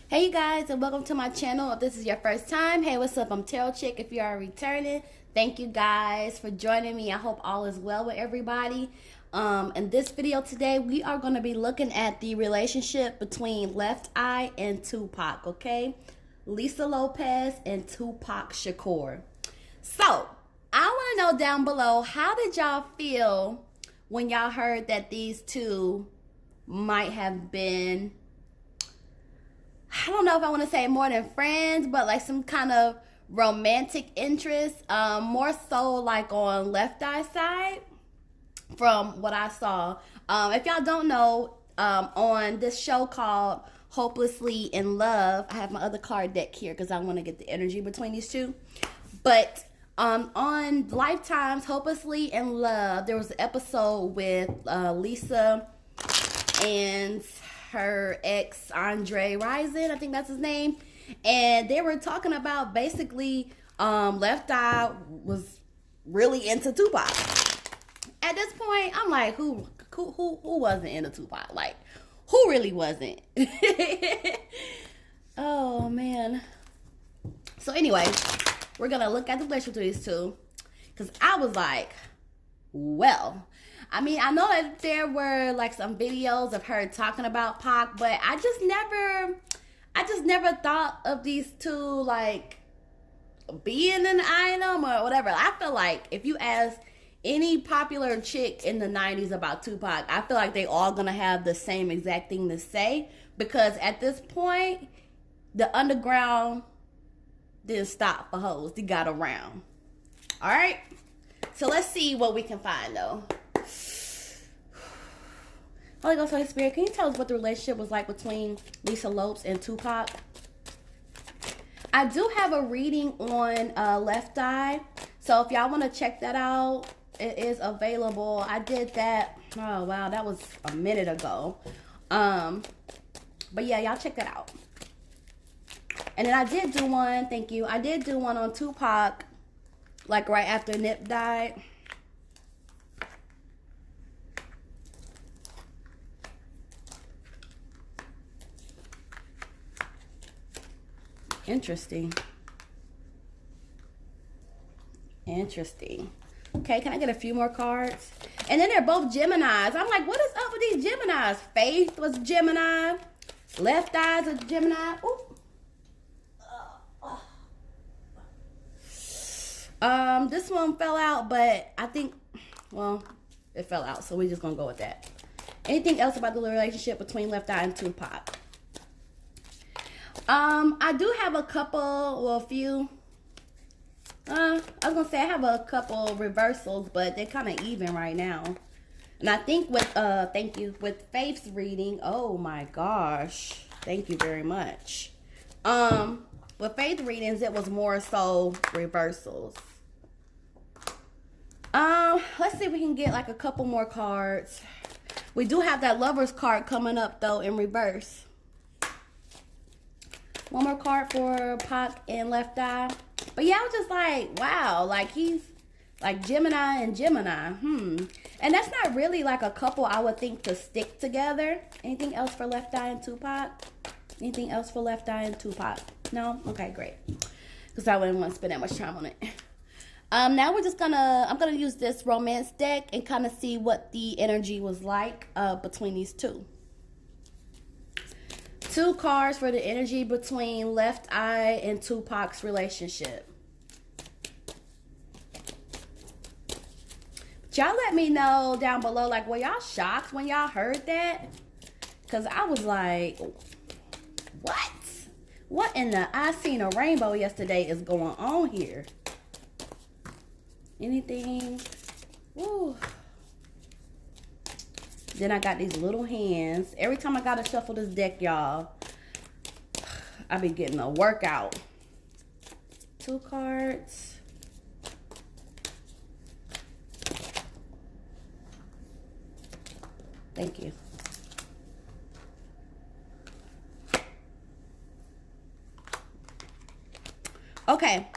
Hey you guys, and welcome to my channel. If this is your first time, hey, what's up? I'm Imtarotchick. If you are returning, thank you guys for joining me. I hope all is well with everybody. In this video today, we are going to be looking at the relationship between Left Eye and Tupac, okay? Lisa Lopes and Tupac Shakur. So, I want to know down below, how did y'all feel when y'all heard that these two might have been, I don't know if I want to say more than friends, but like some kind of romantic interest, more so like on Left Eye side from what I saw. If y'all don't know, on this show called Hopelessly in Love, I have my other card deck here because I want to get the energy between these two. But on Lifetime's Hopelessly in Love, there was an episode with Lisa and her ex Andre Rison, I think that's his name, and they were talking about basically Left Eye was really into Tupac. At this point, I'm like, who wasn't into Tupac? Like, who really wasn't? Oh man. So anyway, we're gonna look at the relationship between these two, because I was like, well, I mean, I know that there were like some videos of her talking about Pac, but I just never thought of these two like being an item or whatever. I feel like if you ask any popular chick in the 90s about Tupac, I feel like they all gonna have the same exact thing to say, because at this point, the underground didn't stop for hoes. They got around. All right. So let's see what we can find though. Holy Ghost, Holy Spirit, can you tell us what the relationship was like between Lisa Lopes and Tupac? I do have a reading on Left Eye, so if y'all want to check that out, it is available. I did that, oh wow, that was a minute ago. But yeah, y'all check that out. And then I did do one, thank you, I did do one on Tupac, like right after Nip died. Interesting. Okay, can I get a few more cards? And then they're both Geminis. I'm like, what is up with these Geminis? Faith was Gemini. Left Eye's a Gemini. Ooh. This one fell out, but I think, well, it fell out, so we're just gonna go with that. Anything else about the relationship between Left Eye and Tupac? I do have a couple, well, a few. I was gonna say I have a couple reversals, but they're kind of even right now. And I think with thank you, with Faith's reading, oh my gosh, thank you very much. With Faith readings, it was more so reversals. Let's see if we can get like a couple more cards. We do have that Lover's card coming up though in reverse. One more card for Pac and Left Eye. But yeah, I was just like, wow, like he's like Gemini and Gemini. And that's not really like a couple I would think to stick together. Anything else for Left Eye and Tupac? Anything else for Left Eye and Tupac? No? Okay, great. Because I wouldn't want to spend that much time on it. Now we're just I'm gonna use this romance deck and kind of see what the energy was like between these two. Two cards for the energy between Left Eye and Tupac's relationship. But y'all let me know down below, like, were y'all shocked when y'all heard that? Because I was like, what? What in the I seen a rainbow yesterday is going on here? Anything? Woo. Then I got these little hands. Every time I gotta shuffle this deck, y'all, I be getting a workout. Two cards. Thank you. Okay.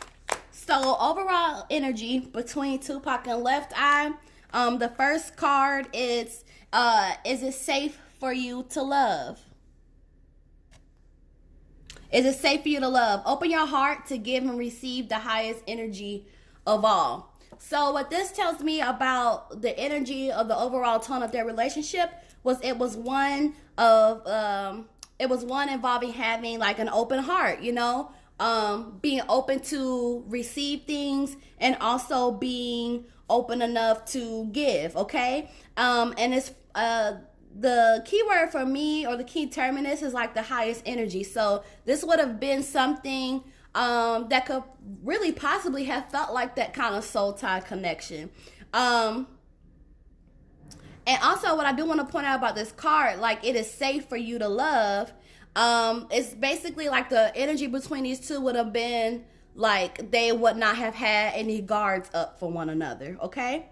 So overall energy between Tupac and Left Eye. The first card is it safe for you to love? Is it safe for you to love? Open your heart to give and receive the highest energy of all. So what this tells me about the energy of the overall tone of their relationship was it was one involving having like an open heart, you know, being open to receive things and also being open enough to give. Okay. And it's the key word for me, or the key term in this, is like the highest energy. So this would have been something that could really possibly have felt like that kind of soul tie connection. And also what I do want to point out about this card, like it is safe for you to love. It's basically like the energy between these two would have been like they would not have had any guards up for one another. Okay.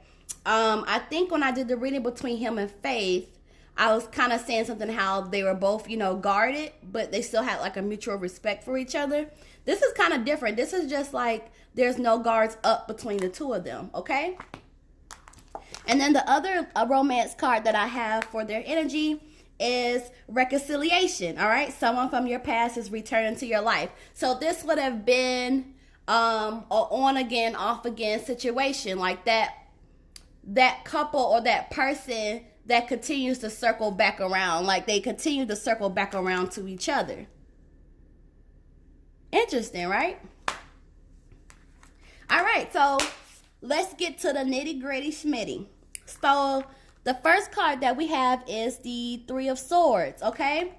I think when I did the reading between him and Faith, I was kind of saying something how they were both, you know, guarded, but they still had like a mutual respect for each other. This is kind of different. This is just like there's no guards up between the two of them, okay? And then the other romance card that I have for their energy is reconciliation, all right? Someone from your past is returning to your life. So this would have been an on again, off again situation, like that couple or that person that continues to circle back around, like they continue to circle back around to each other. Interesting, right? All right, so let's get to the nitty gritty schmitty. So the first card that we have is the Three of Swords, okay?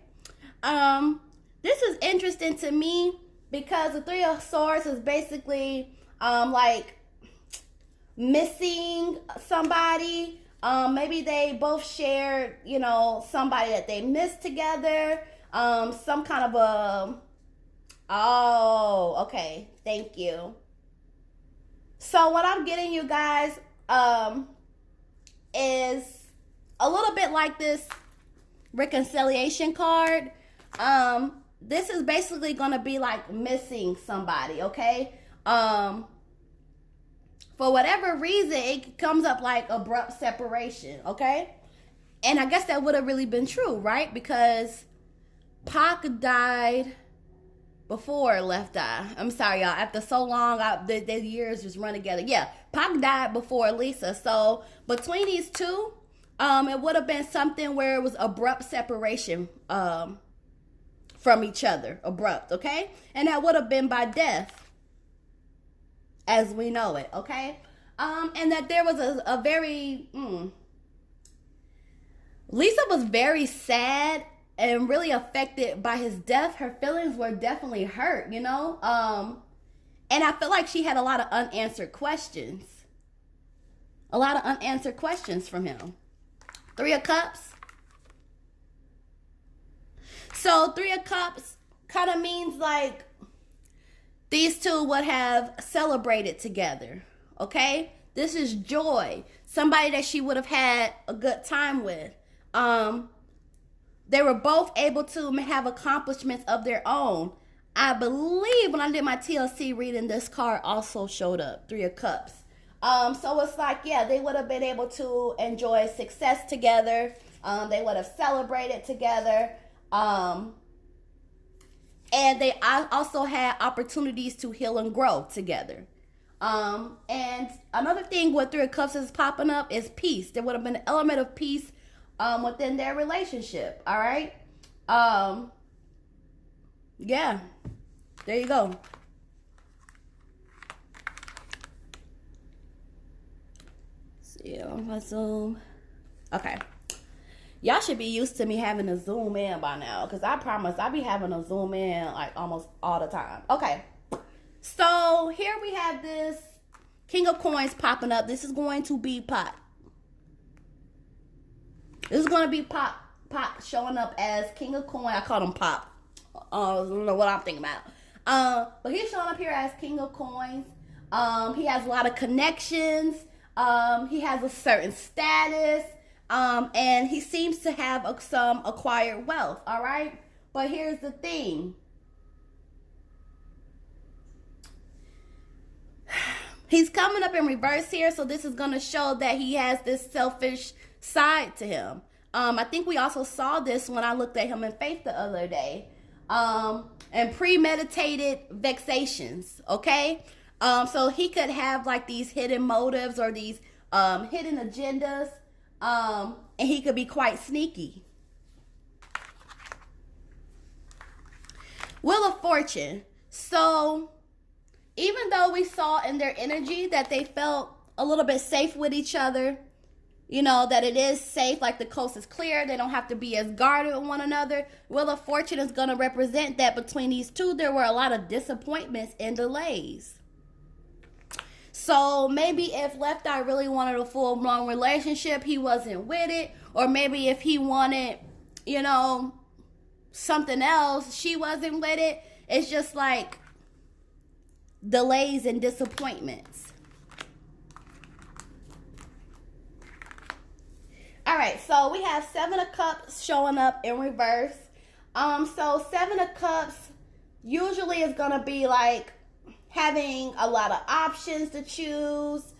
This is interesting to me because the Three of Swords is basically like missing somebody. Maybe they both shared, you know, somebody that they missed together. Some kind of a... Oh, okay. Thank you. So what I'm getting you guys is a little bit like this reconciliation card. This is basically going to be like missing somebody, okay? For whatever reason, it comes up like abrupt separation, okay? And I guess that would have really been true, right? Because Pac died before Left Eye. I'm sorry, y'all. After so long, the years just run together. Yeah, Pac died before Lisa. So between these two, it would have been something where it was abrupt separation from each other. Abrupt, okay? And that would have been by death, as we know it, okay? And that there was a very... Lisa was very sad and really affected by his death. Her feelings were definitely hurt, you know? And I feel like she had a lot of unanswered questions. A lot of unanswered questions from him. Three of Cups. So Three of Cups kind of means like these two would have celebrated together, okay? This is joy. Somebody that she would have had a good time with. They were both able to have accomplishments of their own. I believe when I did my TLC reading, this card also showed up, Three of Cups. So it's like, yeah, they would have been able to enjoy success together. They would have celebrated together. And they also had opportunities to heal and grow together. And another thing with Three of Cups is popping up is peace. There would have been an element of peace within their relationship. All right. Yeah. There you go. See, let's zoom. Okay. Y'all should be used to me having to zoom in by now, because I promise I be having to zoom in like almost all the time. Okay. So here we have this King of Coins popping up. This is going to be Pac. This is going to be Pac showing up as King of Coins. I call him Pop. I don't know what I'm thinking about. But he's showing up here as King of Coins. He has a lot of connections. He has a certain status. And he seems to have some acquired wealth. All right. But here's the thing. He's coming up in reverse here, so this is going to show that he has this selfish side to him. I think we also saw this when I looked at him in Faith the other day. And and premeditated vexations, okay? So he could have like these hidden motives or these hidden agendas, and he could be quite sneaky. Wheel of Fortune. So even though we saw in their energy that they felt a little bit safe with each other, you know, that it is safe, like the coast is clear, they don't have to be as guarded with one another. Wheel of Fortune is going to represent that between these two, there were a lot of disappointments and delays. So maybe if Left Eye really wanted a full-blown relationship, he wasn't with it. Or maybe if he wanted, you know, something else, she wasn't with it. It's just like delays and disappointments. All right, so we have Seven of Cups showing up in reverse. So Seven of Cups usually is going to be like having a lot of options to choose,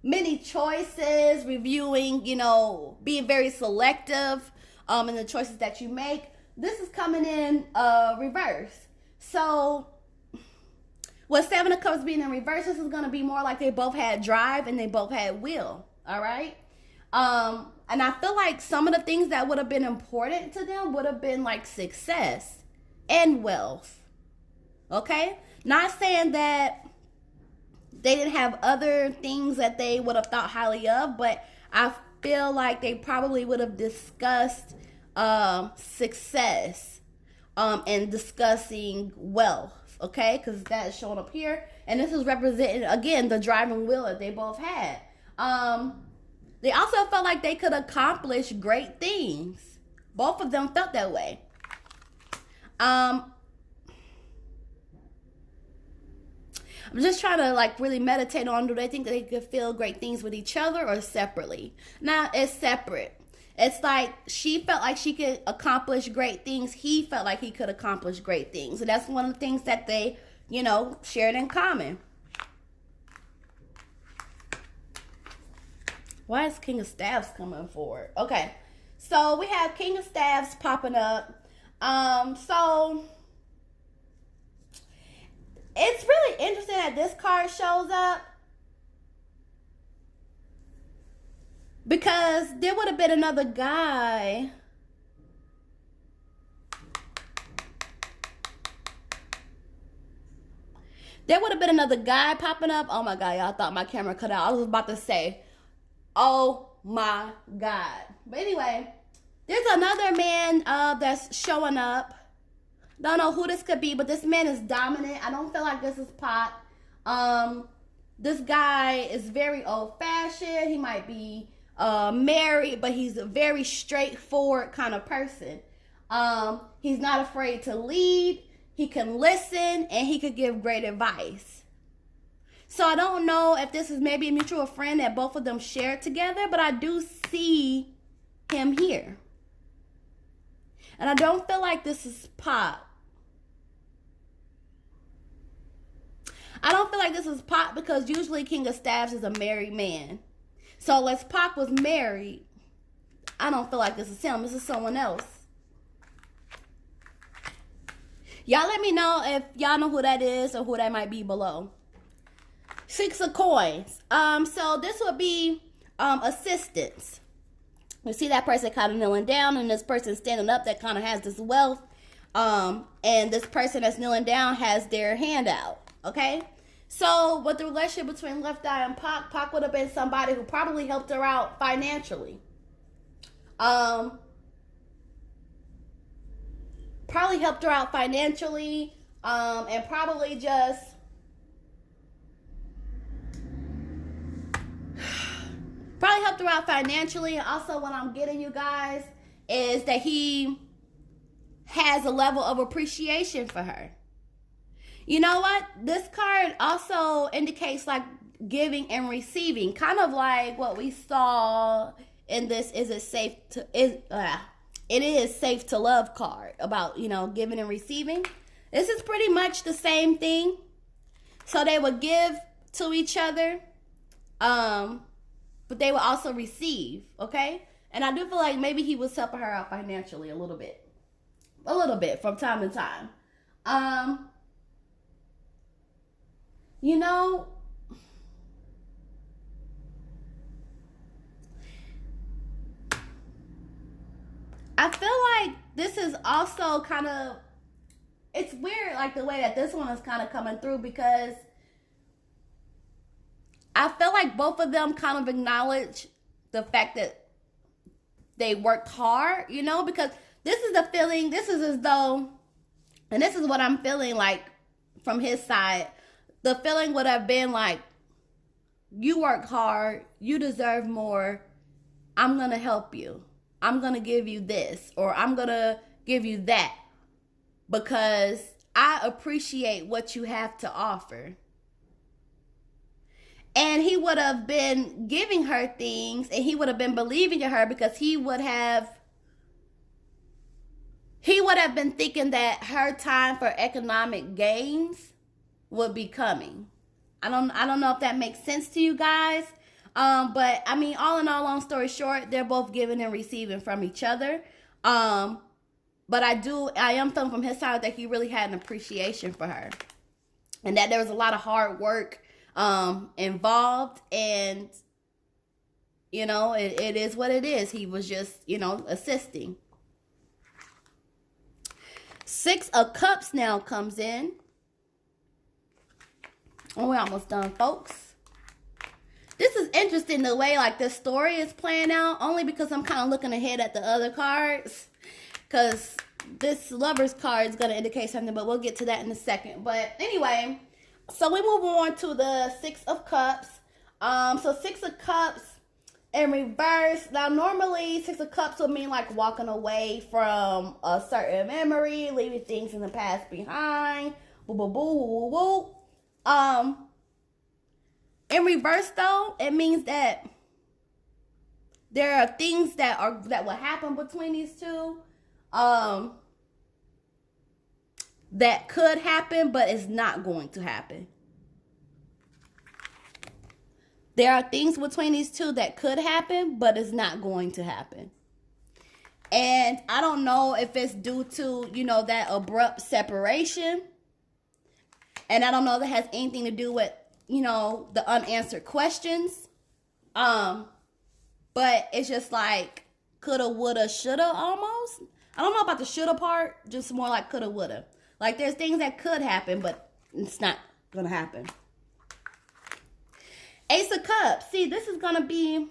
many choices, reviewing, you know, being very selective in the choices that you make. This is coming in reverse. So with Seven of Cups being in reverse, this is going to be more like they both had drive and they both had will. All right. And I feel like some of the things that would have been important to them would have been like success and wealth. Okay. Not saying that they didn't have other things that they would have thought highly of, but I feel like they probably would have discussed success and discussing wealth. Okay. Because that's showing up here. And this is representing, again, the driving wheel that they both had. They also felt like they could accomplish great things. Both of them felt that way. I'm just trying to like really meditate on, do they think that they could feel great things with each other or separately? Now it's separate. It's like she felt like she could accomplish great things. He felt like he could accomplish great things. And that's one of the things that they, you know, shared in common. Why is King of Staves coming forward? Okay. So we have King of Staves popping up. So it's really interesting that this card shows up, because there would have been another guy. There would have been another guy popping up. Oh my God, y'all thought my camera cut out. I was about to say, oh my God. But anyway, there's another man that's showing up. Don't know who this could be, but this man is dominant. I don't feel like this is Pac. This guy is very old-fashioned. He might be married, but he's a very straightforward kind of person. He's not afraid to lead. He can listen, and he could give great advice. So I don't know if this is maybe a mutual friend that both of them shared together, but I do see him here. And I don't feel like this is Pac. I don't feel like this is Pac because usually King of Staves is a married man. So unless Pac was married, I don't feel like this is him. This is someone else. Y'all let me know if y'all know who that is or who that might be below. 6 of Coins. So this would be assistance. We see that person kind of kneeling down and this person standing up that kind of has this wealth. And this person that's kneeling down has their hand out. Okay? So with the relationship between Left Eye and Pac, Pac would have been somebody who probably helped her out financially. Probably helped her out financially. And probably just helped her out financially. And also what I'm getting, you guys, is that he has a level of appreciation for her. You know what? This card also indicates like giving and receiving. Kind of like what we saw in this it is safe to love card about, you know, giving and receiving. This is pretty much the same thing. So they would give to each other. But they will also receive, okay? And I do feel like maybe he was helping her out financially a little bit. a little bit from time to time. You know, I feel like this is also kind of, it's weird, like the way that this one is kind of coming through, because I feel like both of them kind of acknowledge the fact that they worked hard, you know, because this is the feeling, this is as though, and this is what I'm feeling like from his side. The feeling would have been like, you worked hard, you deserve more, I'm going to help you. I'm going to give you this, or I'm going to give you that, because I appreciate what you have to offer. And he would have been giving her things, and he would have been believing in her, because he would have been thinking that her time for economic gains would be coming. I don't know if that makes sense to you guys. But I mean, all in all, long story short, they're both giving and receiving from each other. But I am feeling from his side that he really had an appreciation for her, and that there was a lot of hard work involved, and you know, it is what it is. He was just, you know, assisting. Six of Cups now comes in. Oh, we're almost done, folks. This is interesting, the way like this story is playing out, only because I'm kind of looking ahead at the other cards, because this Lover's card is going to indicate something, but we'll get to that in a second. But anyway, so we move on to the Six of Cups. So Six of Cups in reverse. Now, normally Six of Cups would mean like walking away from a certain memory, leaving things in the past behind. Boo, boo, boo, woo, woo. In reverse, though, it means that there are things that will happen between these two, that could happen, but it's not going to happen. There are things between these two that could happen, but it's not going to happen. And I don't know if it's due to, you know, that abrupt separation. And I don't know if it has anything to do with, you know, the unanswered questions. But it's just like coulda, woulda, shoulda almost. I don't know about the shoulda part, just more like coulda, woulda. Like there's things that could happen, but it's not gonna happen. Ace of Cups. See, this is gonna be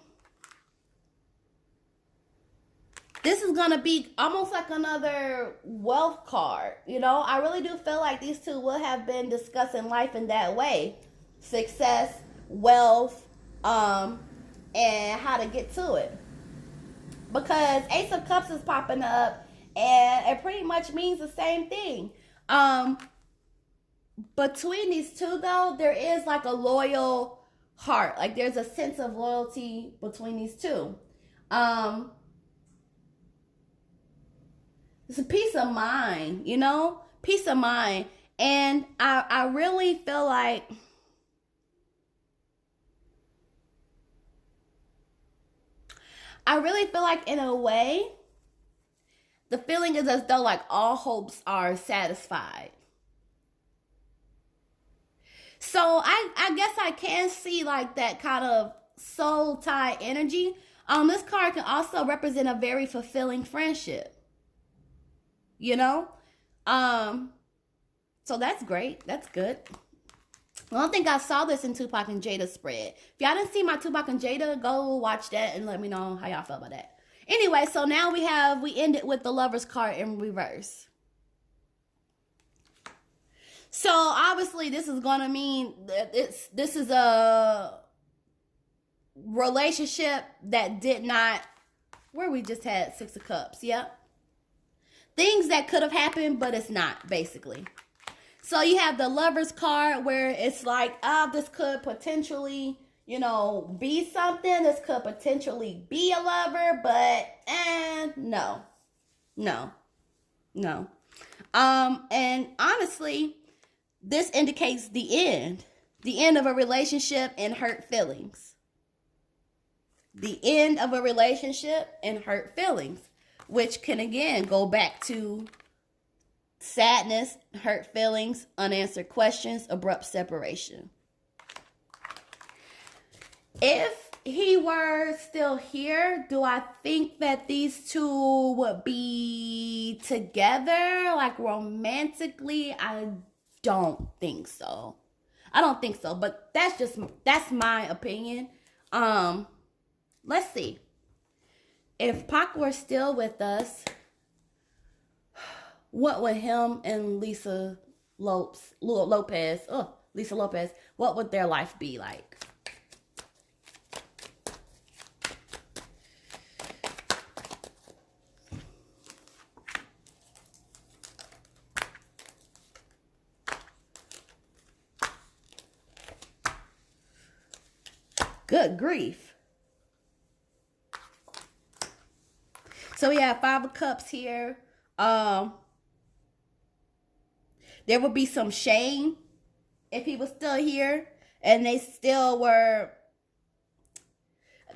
almost like another wealth card. You know, I really do feel like these two will have been discussing life in that way. Success, wealth, and how to get to it. Because Ace of Cups is popping up, and it pretty much means the same thing. Between these two, though, there is like a loyal heart. Like there's a sense of loyalty between these two. It's a peace of mind, you know? Peace of mind. And I really feel like in a way, the feeling is as though like all hopes are satisfied. So I guess I can see like that kind of soul tie energy. This card can also represent a very fulfilling friendship. You know? So that's great. That's good. I don't think I saw this in Tupac and Jada spread. If y'all didn't see my Tupac and Jada, go watch that and let me know how y'all felt about that. Anyway, so now we ended with the Lover's card in reverse. So obviously this is going to mean that this is a relationship that did not, where we just had Six of Cups. Yep. Things that could have happened, but it's not, basically. So you have the Lover's card where it's like, this could potentially, you know, be something. This could potentially be a lover, but no. And honestly, this indicates the end of a relationship and hurt feelings. The end of a relationship and hurt feelings, which can again go back to sadness, hurt feelings, unanswered questions, abrupt separation. If he were still here, do I think that these two would be together, like romantically? I don't think so. I don't think so, but that's my opinion. Let's see. If Pac were still with us, what would him and Lisa Lopes, what would their life be like? Good grief. So we have 5 of Cups here. There would be some shame if he was still here and they still were.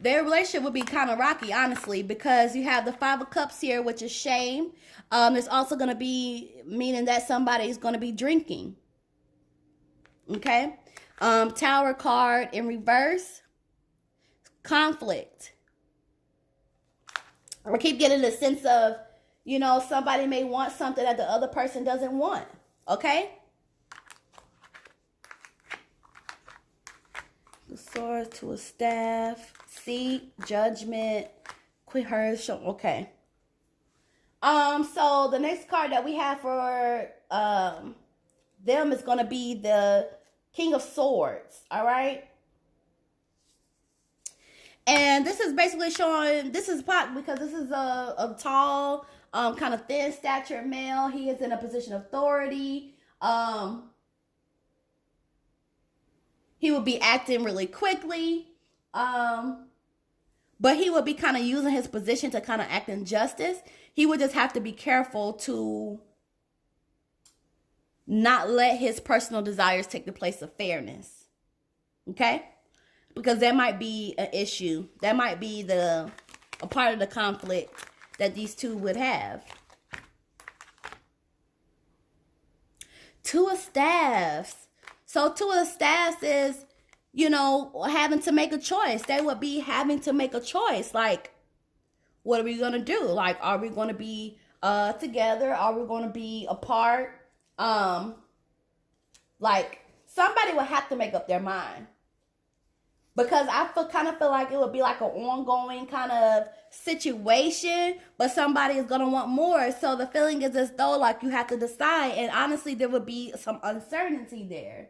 Their relationship would be kind of rocky, honestly, because you have the 5 of Cups here, which is shame. There's also going to be meaning that somebody is going to be drinking. Okay. Tower card in reverse. Conflict. I keep getting the sense of, you know, somebody may want something that the other person doesn't want. Okay? The sword to a staff. Seat. Judgment. Quit her. Show. Okay. So the next card that we have for them is going to be the King of Swords. All right? And this is basically showing, this is Pac because this is a tall, kind of thin stature male. He is in a position of authority. He will be acting really quickly. But he would be kind of using his position to kind of act in justice. He would just have to be careful to not let his personal desires take the place of fairness. Okay? Because that might be an issue. That might be a part of the conflict that these two would have. 2 of Staffs. So 2 of Staffs is, you know, having to make a choice. They would be having to make a choice. Like, what are we going to do? Like, are we going to be together? Are we going to be apart? Like, somebody would have to make up their mind. Because I kind of feel like it would be like an ongoing kind of situation, but somebody is going to want more. So the feeling is as though like you have to decide. And honestly, there would be some uncertainty there.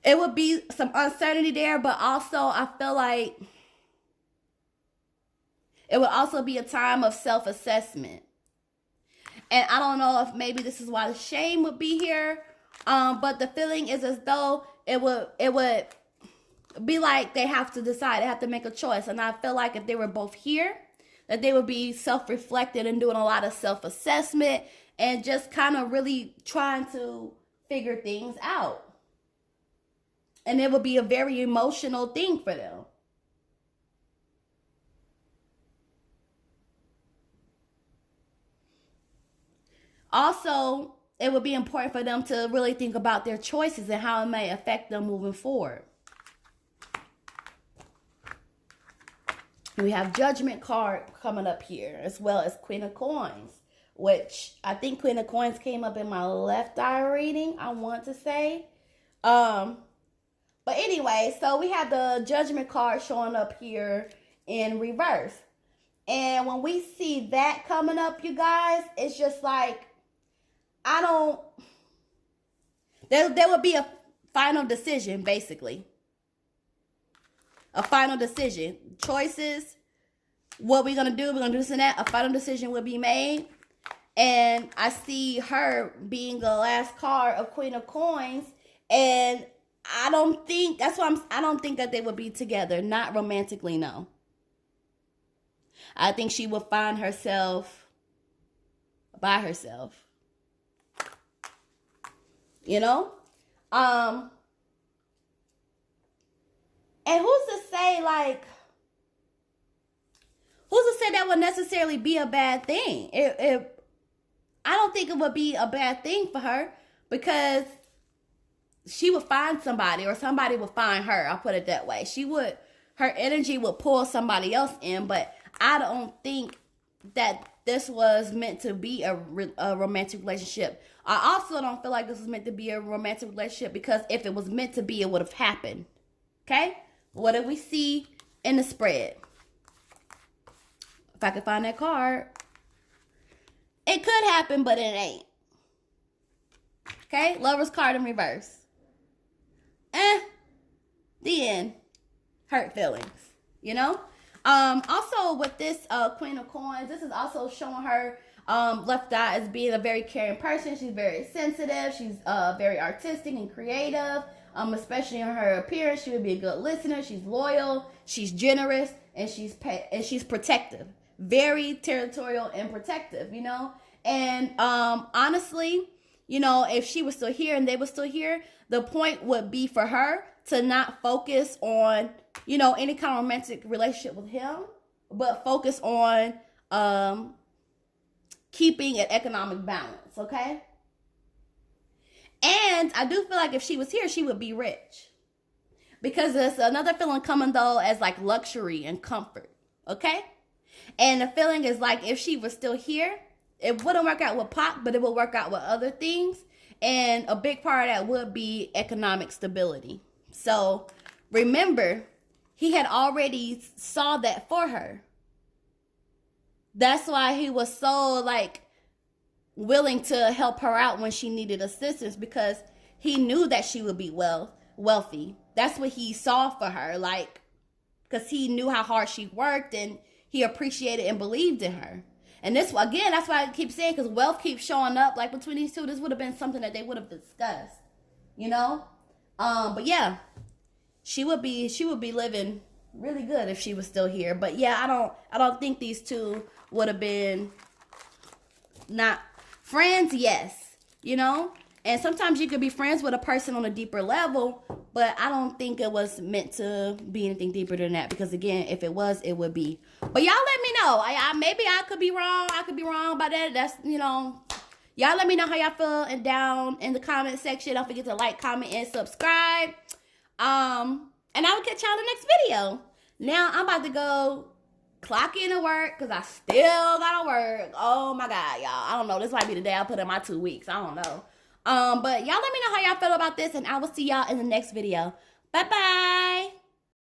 It would be some uncertainty there, but also I feel like it would also be a time of self-assessment. And I don't know if maybe this is why the shame would be here. But the feeling is as though it would be like they have to decide. They have to make a choice. And I feel like if they were both here, that they would be self-reflected and doing a lot of self-assessment and just kind of really trying to figure things out. And it would be a very emotional thing for them. Also, it would be important for them to really think about their choices and how it may affect them moving forward. We have Judgment card coming up here, as well as Queen of Coins, which I think Queen of Coins came up in my left eye reading, I want to say. But anyway, so we have the Judgment card showing up here in reverse. And when we see that coming up, you guys, it's just like, there would be a final decision, basically. A final decision. Choices. What we're going to do. We're going to do this and that. A final decision will be made. And I see her being the last card of Queen of Coins. And I don't think, I don't think that they would be together. Not romantically, no. I think she will find herself by herself. You know? And who's to say, like, who's to say that would necessarily be a bad thing? I don't think it would be a bad thing for her because she would find somebody or somebody would find her. I'll put it that way. Her energy would pull somebody else in, but I don't think that this was meant to be a romantic relationship. I also don't feel like this was meant to be a romantic relationship because if it was meant to be, it would have happened. Okay? What do we see in the spread? If I could find that card. It could happen, but it ain't. Okay? Lover's card in reverse. The end. Hurt feelings. You know? Also with this Queen of Coins, this is also showing her left eye as being a very caring person. She's very sensitive. She's very artistic and creative. Especially in her appearance, she would be a good listener. She's loyal. She's generous, and she's protective. Very territorial and protective. You know. And honestly, you know, if she was still here and they were still here, the point would be for her to not focus on, you know, any kind of romantic relationship with him, but focus on keeping an economic balance, okay? And I do feel like if she was here, she would be rich. Because there's another feeling coming, though, as like luxury and comfort, okay? And the feeling is like if she was still here, it wouldn't work out with Pac, but it would work out with other things. And a big part of that would be economic stability. So remember, he had already saw that for her. That's why he was so like willing to help her out when she needed assistance, because he knew that she would be wealthy. That's what he saw for her, like, because he knew how hard she worked and he appreciated and believed in her. And this, again, that's why I keep saying, because wealth keeps showing up, like between these two, this would have been something that they would have discussed, you know? But yeah, she would be living really good if she was still here. But yeah, I don't think these two would have been not friends, yes, you know? And sometimes you could be friends with a person on a deeper level, but I don't think it was meant to be anything deeper than that. Because again, if it was, it would be. But y'all let me know. Maybe I could be wrong. I could be wrong about that. That's, you know, y'all let me know how y'all feel and down in the comment section. Don't forget to like, comment, and subscribe. And I will catch y'all in the next video. Now I'm about to go clock in to work because I still gotta work. Oh my God, y'all. I don't know. This might be the day I put in my 2 weeks. I don't know. But y'all let me know how y'all feel about this, and I will see y'all in the next video. Bye-bye.